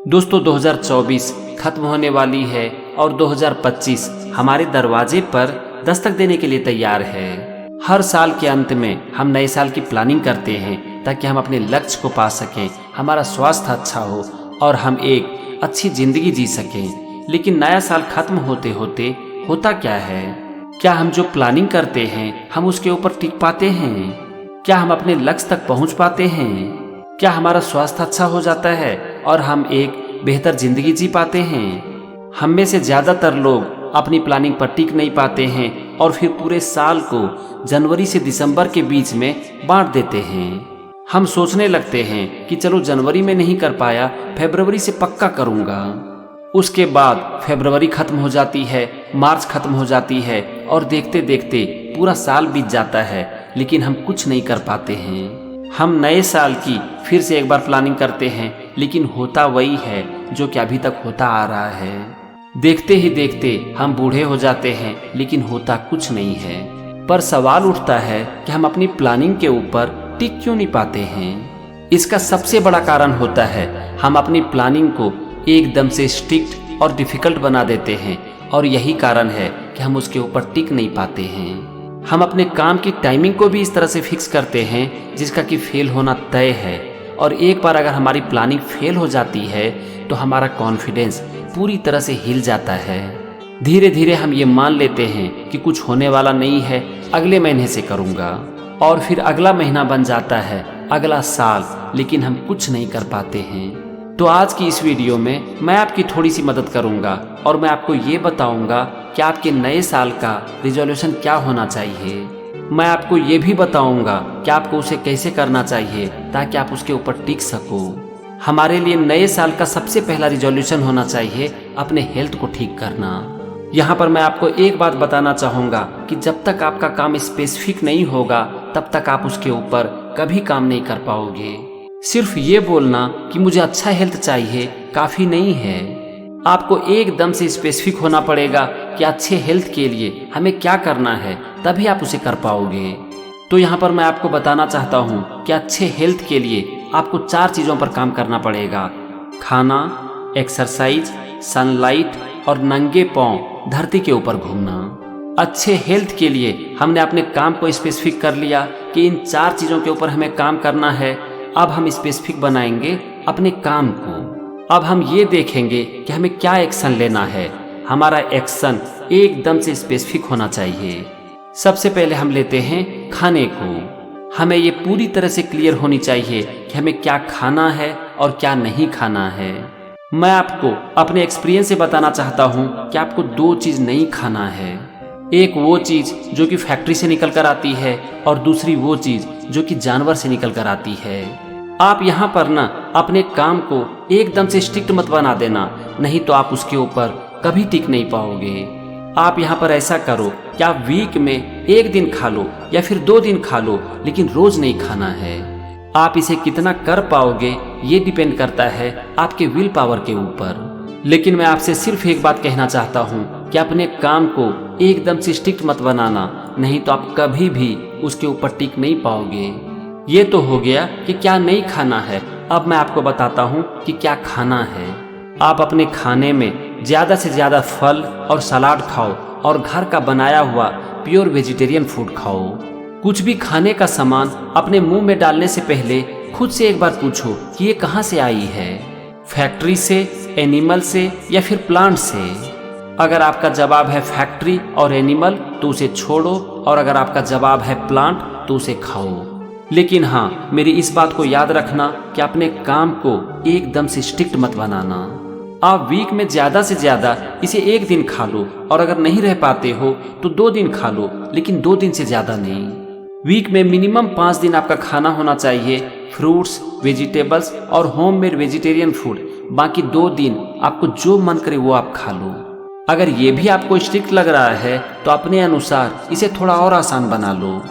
दोस्तों 2024 खत्म होने वाली है और 2025 हमारे दरवाजे पर दस्तक देने के लिए तैयार है। हर साल के अंत में हम नए साल की प्लानिंग करते हैं ताकि हम अपने लक्ष्य को पा सकें, हमारा स्वास्थ्य अच्छा हो और हम एक अच्छी जिंदगी जी सकें। लेकिन नया साल खत्म होते होते होता क्या है? क्या हम जो प्लानिंग करते हैं हम उसके ऊपर टिक पाते हैं? क्या हम अपने लक्ष्य तक पहुंच पाते हैं? क्या हमारा स्वास्थ्य अच्छा हो जाता है और हम एक बेहतर जिंदगी जी पाते हैं? हम में से ज्यादातर लोग अपनी प्लानिंग पर टिक नहीं पाते हैं और फिर पूरे साल को जनवरी से दिसंबर के बीच में बांट देते हैं। हम सोचने लगते हैं कि चलो जनवरी में नहीं कर पाया, फरवरी से पक्का करूंगा। उसके बाद फरवरी खत्म हो जाती है, मार्च खत्म हो जाती है और देखते देखते पूरा साल बीत जाता है, लेकिन हम कुछ नहीं कर पाते हैं। हम नए साल की फिर से एक बार प्लानिंग करते हैं, लेकिन होता वही है जो कि अभी तक होता आ रहा है। देखते ही देखते हम बूढ़े हो जाते हैं, लेकिन होता कुछ नहीं है। पर सवाल उठता है कि हम अपनी प्लानिंग के ऊपर टिक क्यों नहीं पाते हैं? इसका सबसे बड़ा कारण होता है हम अपनी प्लानिंग को एकदम से स्ट्रिक्ट और डिफिकल्ट बना देते हैं, और यही कारण है कि हम उसके ऊपर टिक नहीं पाते हैं। हम अपने काम की टाइमिंग को भी इस तरह से फिक्स करते हैं जिसका कि फेल होना तय है, और एक बार अगर हमारी प्लानिंग फेल हो जाती है तो हमारा कॉन्फिडेंस पूरी तरह से हिल जाता है। धीरे धीरे हम ये मान लेते हैं कि कुछ होने वाला नहीं है, अगले महीने से करूँगा, और फिर अगला महीना बन जाता है, अगला साल, लेकिन हम कुछ नहीं कर पाते हैं। तो आज की इस वीडियो में मैं आपकी थोड़ी सी मदद करूंगा और मैं आपको ये बताऊंगा कि आपके नए साल का रिजोल्यूशन क्या होना चाहिए। मैं आपको ये भी बताऊंगा कि आपको उसे कैसे करना चाहिए ताकि आप उसके ऊपर टिक सको। हमारे लिए नए साल का सबसे पहला रिजोल्यूशन होना चाहिए अपने हेल्थ को ठीक करना। यहाँ पर मैं आपको एक बात बताना चाहूँगा कि जब तक आपका काम स्पेसिफिक नहीं होगा तब तक आप उसके ऊपर कभी काम नहीं कर पाओगे। सिर्फ ये बोलना कि मुझे अच्छा हेल्थ चाहिए काफी नहीं है। आपको एकदम से स्पेसिफिक होना पड़ेगा कि अच्छे हेल्थ के लिए हमें क्या करना है, तभी आप उसे कर पाओगे। तो यहाँ पर मैं आपको बताना चाहता हूँ कि अच्छे हेल्थ के लिए आपको 4 चीजों पर काम करना पड़ेगा: खाना, एक्सरसाइज, सनलाइट और नंगे पांव धरती के ऊपर घूमना। अच्छे हेल्थ के लिए हमने अपने काम को स्पेसिफिक कर लिया कि इन 4 चीजों के ऊपर हमें काम करना है। अब हम स्पेसिफिक बनाएंगे अपने काम को। अब हम ये देखेंगे कि हमें क्या एक्शन लेना है। हमारा एक्शन एकदम से स्पेसिफिक होना चाहिए। सबसे पहले हम लेते हैं खाने को। हमें ये पूरी तरह से क्लियर होनी चाहिए कि हमें क्या खाना है और क्या नहीं खाना है। मैं आपको अपने एक्सपीरियंस से बताना चाहता हूँ कि आपको 2 चीज नहीं खाना है। एक वो चीज जो कि फैक्ट्री से निकल कर आती है और दूसरी वो चीज जो कि जानवर से निकल कर आती है। आप यहाँ पर ना अपने काम को एकदम से स्ट्रिक्ट मत बना देना, नहीं तो आप उसके ऊपर कभी टिक नहीं पाओगे। आप यहाँ पर ऐसा करो कि आप वीक में 1 दिन खा लो या फिर 2 दिन खा लो, लेकिन रोज नहीं खाना है। आप इसे कितना कर पाओगे ये डिपेंड करता है आपके विल पावर के ऊपर। लेकिन मैं आपसे सिर्फ एक बात कहना चाहता हूँ कि अपने काम को एकदम से स्ट्रिक्ट मत बनाना, नहीं तो आप कभी भी उसके ऊपर टिक नहीं पाओगे। ये तो हो गया कि क्या नहीं खाना है। अब मैं आपको बताता हूँ कि क्या खाना है। आप अपने खाने में ज्यादा से ज्यादा फल और सलाद खाओ और घर का बनाया हुआ प्योर वेजिटेरियन फूड खाओ। कुछ भी खाने का सामान अपने मुंह में डालने से पहले खुद से एक बार पूछो कि ये कहाँ से आई है, फैक्ट्री से, एनिमल से या फिर प्लांट से। अगर आपका जवाब है फैक्ट्री और एनिमल तो उसे छोड़ो, और अगर आपका जवाब है प्लांट तो उसे खाओ। लेकिन हाँ, मेरी इस बात को याद रखना कि अपने काम को एकदम से स्ट्रिक्ट मत बनाना। आप वीक में ज्यादा से ज्यादा इसे 1 दिन खा लो, और अगर नहीं रह पाते हो तो 2 दिन खा लो, लेकिन 2 दिन से ज्यादा नहीं। वीक में मिनिमम 5 दिन आपका खाना होना चाहिए फ्रूट्स, वेजिटेबल्स और होममेड वेजिटेरियन फूड। बाकी 2 दिन आपको जो मन करे वो आप खा लो। अगर ये भी आपको स्ट्रिक्ट लग रहा है तो अपने अनुसार इसे थोड़ा और आसान बना लो।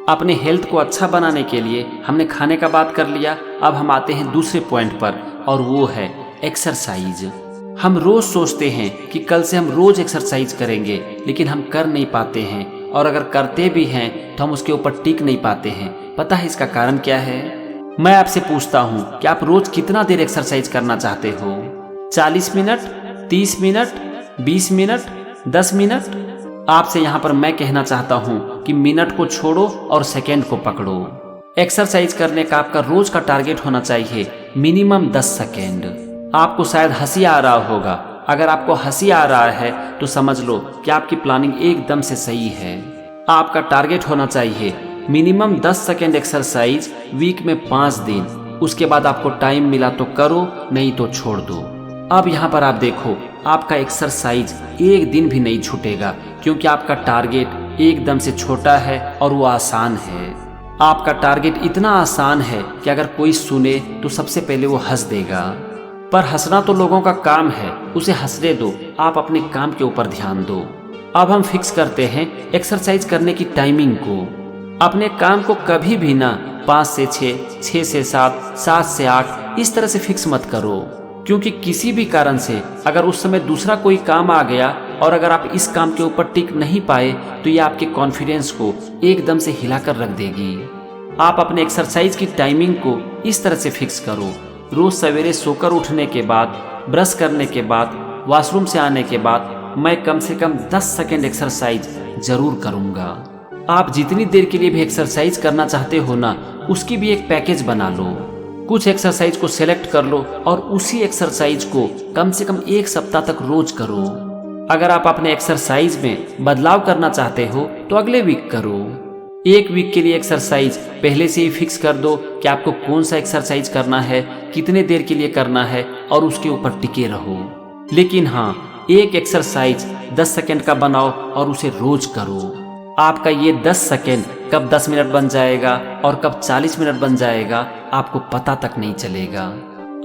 अपने हेल्थ को अच्छा बनाने के लिए हमने खाने का बात कर लिया। अब हम आते हैं दूसरे पॉइंट पर, और वो है एक्सरसाइज। हम रोज सोचते हैं कि कल से हम रोज एक्सरसाइज करेंगे, लेकिन हम कर नहीं पाते हैं, और अगर करते भी हैं तो हम उसके ऊपर टिक नहीं पाते हैं। पता है इसका कारण क्या है? मैं आपसे पूछता हूँ कि आप रोज कितना देर एक्सरसाइज करना चाहते हो? 40 मिनट, 30 मिनट, 20 मिनट, 10 मिनट? आपसे यहाँ पर मैं कहना चाहता हूँ कि मिनट को छोड़ो और सेकेंड को पकड़ो। एक्सरसाइज करने का आपका रोज का टारगेट होना चाहिए मिनिमम 10 सेकेंड। आपको शायद हंसी आ रहा होगा। अगर आपको हंसी आ रहा है तो समझ लो कि आपकी प्लानिंग एकदम से सही है। आपका टारगेट होना चाहिए मिनिमम 10 सेकेंड एक्सरसाइज वीक में 5 दिन। उसके बाद आपको टाइम मिला तो करो, नहीं तो छोड़ दो। अब यहाँ पर आप देखो, आपका एक्सरसाइज एक दिन भी नहीं छूटेगा, क्योंकि आपका टारगेट एकदम से छोटा है और वो आसान है। आपका टारगेट इतना आसान है कि अगर कोई सुने तो सबसे पहले वो हंस देगा। पर हंसना तो लोगों का काम है, उसे हंसने दो, आप अपने काम के ऊपर ध्यान दो। अब हम फिक्स करते हैं एक्सरसाइज करने की टाइमिंग को। अपने काम को कभी भी ना 5 से 6, 6 से 7, 7 से 8 इस तरह से फिक्स मत करो, क्योंकि किसी भी कारण से अगर उस समय दूसरा कोई काम आ गया और अगर आप इस काम के ऊपर टिक नहीं पाए तो ये आपके कॉन्फिडेंस को एकदम से हिलाकर रख देगी। आप अपने एक्सरसाइज की टाइमिंग को इस तरह से फिक्स करो। रोज सवेरे सोकर उठने के बाद, ब्रश करने के बाद, वॉशरूम से आने के बाद मैं कम से कम 10 सेकेंड एक्सरसाइज जरूर करूँगा। आप जितनी देर के लिए भी एक्सरसाइज करना चाहते हो ना, उसकी भी एक पैकेज बना लो। कुछ एक्सरसाइज को सेलेक्ट कर लो और उसी एक्सरसाइज को कम से कम 1 सप्ताह तक रोज करो। अगर आप अपने एक्सरसाइज में बदलाव करना चाहते हो तो अगले वीक करो। 1 वीक के लिए एक्सरसाइज पहले से ही फिक्स कर दो कि आपको कौन सा एक्सरसाइज करना है, कितने देर के लिए करना है और उसके ऊपर टिके रहो। लेकिन हाँ, एक एक्सरसाइज 10 सेकेंड का बनाओ और उसे रोज करो। आपका ये 10 सेकेंड कब 10 मिनट बन जाएगा और कब 40 मिनट बन जाएगा आपको पता तक नहीं चलेगा।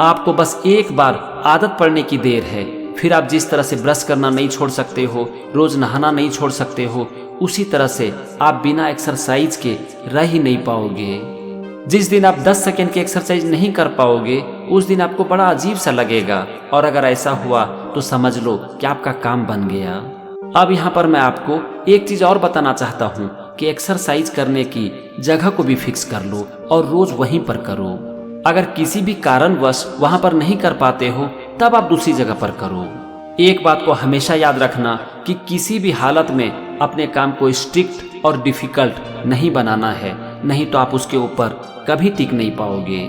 आपको बस एक बार आदत पड़ने की देर है। फिर आप जिस तरह से ब्रश करना नहीं छोड़ सकते हो, रोज नहाना नहीं छोड़ सकते हो, उसी तरह से आप बिना एक्सरसाइज के रह ही नहीं पाओगे। जिस दिन आप 10 सेकेंड की एक्सरसाइज नहीं कर पाओगे उस दिन आपको बड़ा अजीब सा लगेगा, और अगर ऐसा हुआ तो समझ लो कि आपका काम बन गया। अब यहाँ पर मैं आपको एक चीज और बताना चाहता हूँ कि एक्सरसाइज करने की जगह को भी फिक्स कर लो और रोज वहीं पर करो। अगर किसी भी कारणवश वहां पर नहीं कर पाते हो तब आप दूसरी जगह पर करो। एक बात को हमेशा याद रखना कि किसी भी हालत में अपने काम को स्ट्रिक्ट और डिफिकल्ट नहीं बनाना है, नहीं तो आप उसके ऊपर कभी टिक नहीं पाओगे।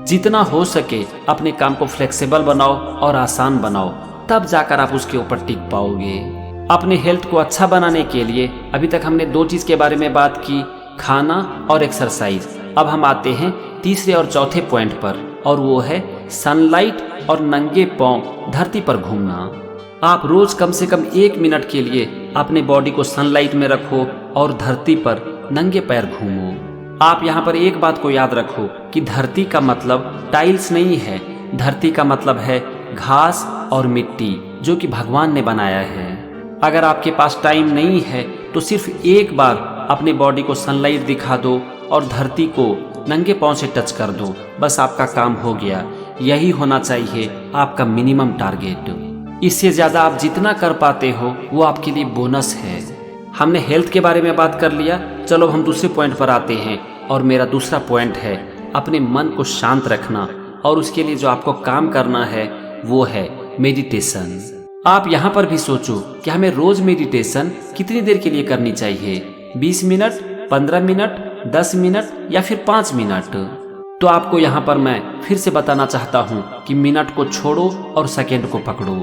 जितना हो सके अपने काम को फ्लेक्सिबल बनाओ और आसान बनाओ, तब जाकर आप उसके ऊपर टिक पाओगे। अपने हेल्थ को अच्छा बनाने के लिए अभी तक हमने 2 चीज के बारे में बात की, खाना और एक्सरसाइज। अब हम आते हैं तीसरे और चौथे पॉइंट पर, और वो है सनलाइट और नंगे पांव धरती पर घूमना। आप रोज कम से कम 1 मिनट के लिए अपने बॉडी को सनलाइट में रखो और धरती पर नंगे पैर घूमो। आप यहाँ पर एक बात को याद रखो कि धरती का मतलब टाइल्स नहीं है। धरती का मतलब है घास और मिट्टी, जो कि भगवान ने बनाया है। अगर आपके पास टाइम नहीं है तो सिर्फ एक बार अपने बॉडी को सनलाइट दिखा दो और धरती को नंगे पांव से टच कर दो, बस आपका काम हो गया। यही होना चाहिए आपका मिनिमम टारगेट। इससे ज्यादा आप जितना कर पाते हो वो आपके लिए बोनस है। हमने हेल्थ के बारे में बात कर लिया, चलो हम दूसरे पॉइंट पर आते हैं, और मेरा दूसरा पॉइंट है अपने मन को शांत रखना, और उसके लिए जो आपको काम करना है वो है मेडिटेशन। आप यहाँ पर भी सोचो कि हमें रोज मेडिटेशन कितनी देर के लिए करनी चाहिए, 20 मिनट, 15 मिनट, 10 मिनट या फिर 5 मिनट। तो आपको यहाँ पर मैं फिर से बताना चाहता हूँ कि मिनट को छोड़ो और सेकेंड को पकड़ो।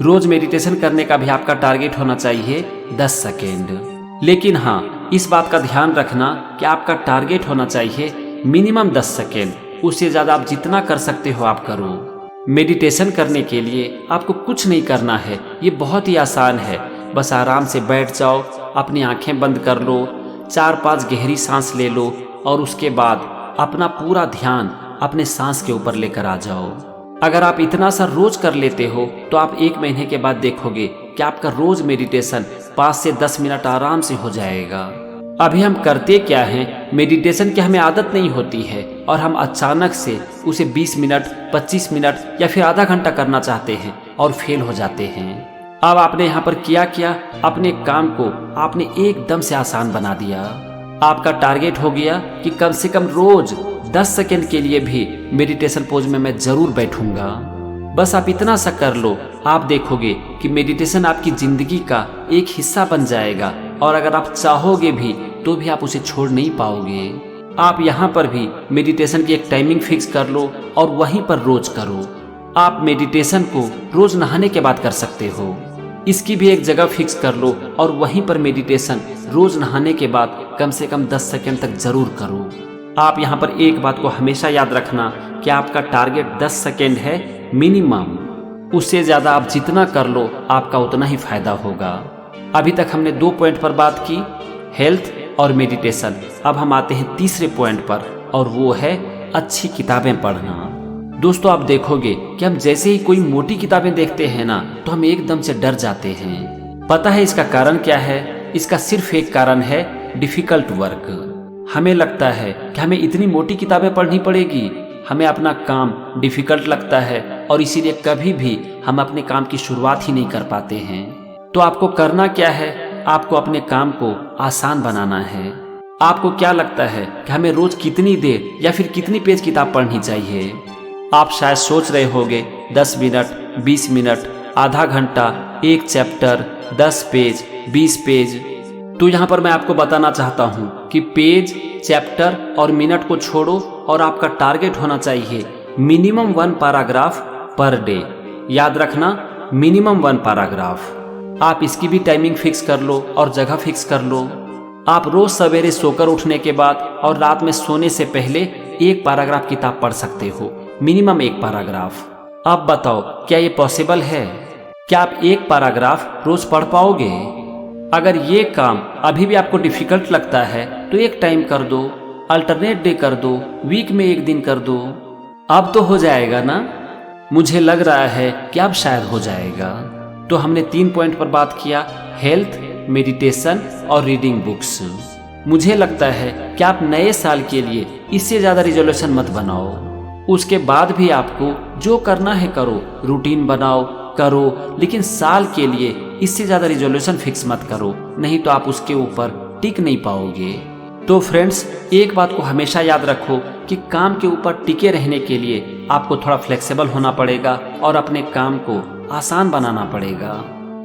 रोज मेडिटेशन करने का भी आपका टारगेट होना चाहिए 10 सेकेंड। लेकिन हाँ, इस बात का ध्यान रखना कि आपका टारगेट होना चाहिए मिनिमम 10 सेकेंड। उससे ज्यादा आप जितना कर सकते हो आप करो। मेडिटेशन करने के लिए आपको कुछ नहीं करना है, ये बहुत ही आसान है। बस आराम से बैठ जाओ, अपनी आंखें बंद कर लो, 4-5 गहरी सांस ले लो और उसके बाद अपना पूरा ध्यान अपने सांस के ऊपर लेकर आ जाओ। अगर आप इतना सा रोज कर लेते हो तो आप 1 महीने के बाद देखोगे कि आपका रोज मेडिटेशन 5 से 10 मिनट आराम से हो जाएगा। अभी हम करते क्या हैं, मेडिटेशन की हमें आदत नहीं होती है और हम अचानक से उसे 20 मिनट, 25 मिनट या फिर आधा घंटा करना चाहते हैं और फेल हो जाते हैं। अब आपने यहाँ पर क्या, अपने काम को आपने एकदम से आसान बना दिया। आपका टारगेट हो गया कि कम से कम रोज 10 सेकेंड के लिए भी मेडिटेशन पोज में मैं जरूर बैठूंगा। बस आप इतना सा कर लो, आप देखोगे कि मेडिटेशन आपकी जिंदगी का एक हिस्सा बन जाएगा और अगर आप चाहोगे भी तो भी आप उसे छोड़ नहीं पाओगे। आप यहाँ पर भी मेडिटेशन की एक टाइमिंग फिक्स कर लो और वहीं पर रोज करो। आप मेडिटेशन को रोज नहाने के बाद कर सकते हो, इसकी भी एक जगह फिक्स कर लो और वहीं पर मेडिटेशन रोज नहाने के बाद कम से कम 10 सेकंड तक जरूर करो। आप यहाँ पर एक बात को हमेशा याद रखना कि आपका टारगेट 10 सेकंड है मिनिमम, उससे ज़्यादा आप जितना कर लो आपका उतना ही फायदा होगा। अभी तक हमने 2 पॉइंट पर बात की, हेल्थ और मेडिटेशन। अब हम आते हैं तीसरे पॉइंट पर और वो है अच्छी किताबें पढ़ना। दोस्तों आप देखोगे कि हम जैसे ही कोई मोटी किताबें देखते हैं ना तो हम एकदम से डर जाते हैं। पता है इसका कारण क्या है? इसका सिर्फ एक कारण है, डिफिकल्ट वर्क। हमें लगता है कि हमें इतनी मोटी किताबें पढ़नी पड़ेगी, हमें अपना काम डिफिकल्ट लगता है और इसीलिए कभी भी हम अपने काम की शुरुआत ही नहीं कर पाते हैं। तो आपको करना क्या है? आपको अपने काम को आसान बनाना है। आपको क्या लगता है कि हमें रोज कितनी देर या फिर कितनी पेज किताब पढ़नी चाहिए? आप शायद सोच रहे होंगे 10 मिनट, 20 मिनट, आधा घंटा, एक चैप्टर, 10 पेज, 20 पेज। तो यहाँ पर मैं आपको बताना चाहता हूँ कि पेज, चैप्टर और मिनट को छोड़ो और आपका टारगेट होना चाहिए मिनिमम 1 पैराग्राफ पर डे। याद रखना, मिनिमम 1 पैराग्राफ। आप इसकी भी टाइमिंग फिक्स कर लो और जगह फिक्स कर लो। आप रोज सवेरे सोकर उठने के बाद और रात में सोने से पहले 1 पैराग्राफ किताब पढ़ सकते हो, मिनिमम 1 पैराग्राफ। अब बताओ क्या ये पॉसिबल है? क्या आप 1 पैराग्राफ रोज पढ़ पाओगे? अगर ये काम अभी भी आपको डिफिकल्ट लगता है तो एक टाइम कर दो, अल्टरनेट डे कर दो, वीक में 1 दिन कर दो। अब तो हो जाएगा ना? मुझे लग रहा है कि अब शायद हो जाएगा। तो हमने 3 पॉइंट पर बात किया, हेल्थ, मेडिटेशन और रीडिंग बुक्स। मुझे लगता है कि आप नए साल के लिए इससे ज़्यादा रिजोल्यूशन मत बनाओ। उसके बाद भी आपको जो करना है करो, रूटीन बनाओ, करो, लेकिन साल के लिए इससे ज़्यादा रिजोल्यूशन फिक्स मत करो, नहीं तो आप उसके ऊपर टिक नहीं पाओगे। तो फ्रेंड्स, एक बात को हमेशा याद रखो कि काम के ऊपर टिके रहने के लिए आपको थोड़ा फ्लेक्सिबल होना पड़ेगा और अपने काम को आसान बनाना पड़ेगा।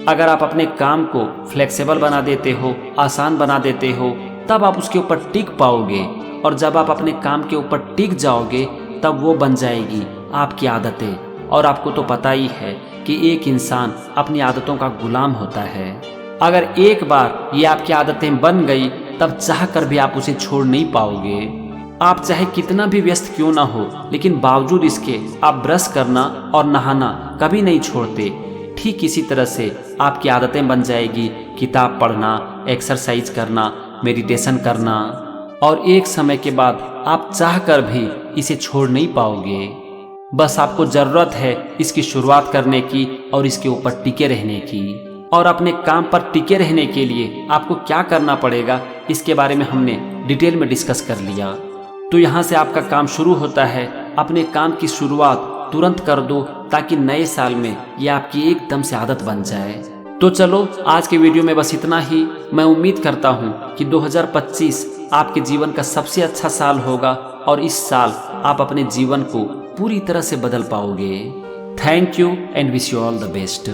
अगर आप अपने काम को फ्लेक्सिबल बना देते हो, आसान बना देते हो, तब आप उसके ऊपर टिक पाओगे और जब आप अपने काम के ऊपर टिक जाओगे तब वो बन जाएगी आपकी आदतें। और आपको तो पता ही है कि एक इंसान अपनी आदतों का गुलाम होता है। अगर एक बार ये आपकी आदतें बन गई तब चाह कर भी आप उसे छोड़ नहीं पाओगे। आप चाहे कितना भी व्यस्त क्यों ना हो, लेकिन बावजूद इसके आप ब्रश करना और नहाना कभी नहीं छोड़ते। ठीक इसी तरह से आपकी आदतें बन जाएगी, किताब पढ़ना, एक्सरसाइज करना, मेडिटेशन करना, और एक समय के बाद आप चाह कर भी इसे छोड़ नहीं पाओगे। बस आपको जरूरत है इसकी शुरुआत करने की और इसके ऊपर टिके रहने की। और अपने काम पर टिके रहने के लिए आपको क्या करना पड़ेगा, इसके बारे में हमने डिटेल में डिस्कस कर लिया। तो यहाँ से आपका काम शुरू होता है। अपने काम की शुरुआत तुरंत कर दो ताकि नए साल में ये आपकी एकदम से आदत बन जाए। तो चलो, आज के वीडियो में बस इतना ही। मैं उम्मीद करता हूँ कि 2025 आपके जीवन का सबसे अच्छा साल होगा और इस साल आप अपने जीवन को पूरी तरह से बदल पाओगे। Thank you and wish you all the best.